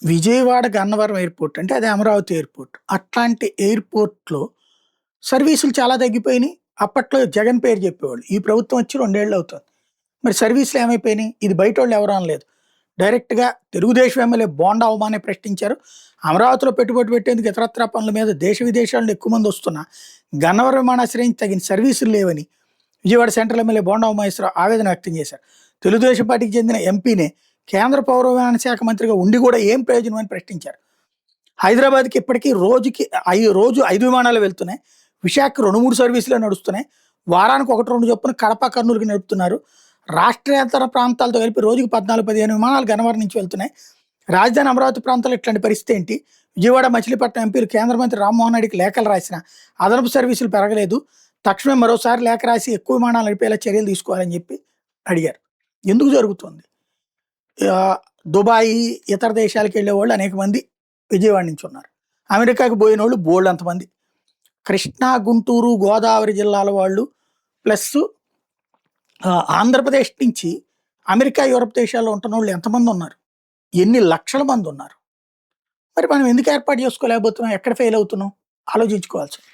Vijayawada Gannavaram airport అంటే అది Amaravati airport. అట్లాంటి ఎయిర్‌పోర్ట్‌లో సర్వీసులు చాలా తగ్గిపోయినియి. అప్పట్లో జగన్ పేరు చెప్పేవాళ్ళు. ఈ ప్రభుత్వం వచ్చి 2 ఏళ్ళు అవుతుంది. మరి సర్వీసులు ఏమైపోయినియి? ఇది బయటోళ్ళు ఎవరు అనలేదు. డైరెక్ట్‌గా తెలుగుదేశం ఎమ్మెల్యే బోండా ఉమానే ప్రశ్నించారు. అమరావతిలో పెట్టుబడి పెట్టేందుకు ఇతరత్రా పనుల మీద దేశ విదేశాల నుండి ఎక్కువ మంది వస్తున్నా గన్నవరం విమానాశ్రయానికి తగిన సర్వీసులు లేవని విజయవాడ సెంట్రల్ ఎమ్మెల్యే బోండా ఉమామహేశ్వరరావు ఆవేదన వ్యక్తం చేశారు. తెలుగుదేశం పార్టీకి చెందిన ఎంపీనే కేంద్ర పౌర విమానయాన శాఖ మంత్రిగా ఉండి కూడా ఏం ప్రయోజనం అని ప్రశ్నించారు. హైదరాబాద్‌కి ఇప్పటికి రోజు 5 విమానాలు వెళ్తున్నాయి. విశాఖకి 2, 3 సర్వీసులే నడుస్తున్నాయి. వారానికి 1, 2 చొప్పున కడప, కర్నూలుకి నడుపుతున్నారు. రాష్ట్రేతర ప్రాంతాలతో కలిపి రోజుకి 14, 15 విమానాలు గన్నవరం నుంచి వెళ్తున్నాయి. రాజధాని అమరావతి ప్రాంతంలో ఇట్లాంటి పరిస్థితి ఏంటి? విజయవాడ, మచిలీపట్నం ఎంపీలు కేంద్ర మంత్రి రామ్మోహన్ రెడ్డికి లేఖలు రాసినా అదనపు సర్వీసులు పెరగలేదు. తక్షణమే మరోసారి లేఖ రాసి ఎక్కువ విమానాలు నడిపేలా చర్యలు తీసుకోవాలని చెప్పి అడిగారు. ఎందుకు జరుగుతోంది? దుబాయి, ఇతర దేశాలకు వెళ్ళేవాళ్ళు అనేక మంది విజయవాడ నుంచి ఉన్నారు. అమెరికాకి పోయినోళ్ళు బోలెడంతమంది. కృష్ణా, గుంటూరు, గోదావరి జిల్లాల వాళ్ళు ప్లస్ ఆంధ్రప్రదేశ్ నుంచి అమెరికా, యూరప్ దేశాల్లో ఉంటున్నోళ్ళు ఎంతమంది ఉన్నారు? ఎన్ని లక్షల మంది ఉన్నారు? మరి మనం ఎందుకు ఏర్పాటు చేసుకోలేకపోతున్నాం? ఎక్కడ ఫెయిల్ అవుతున్నాం? ఆలోచించుకోవాల్సింది.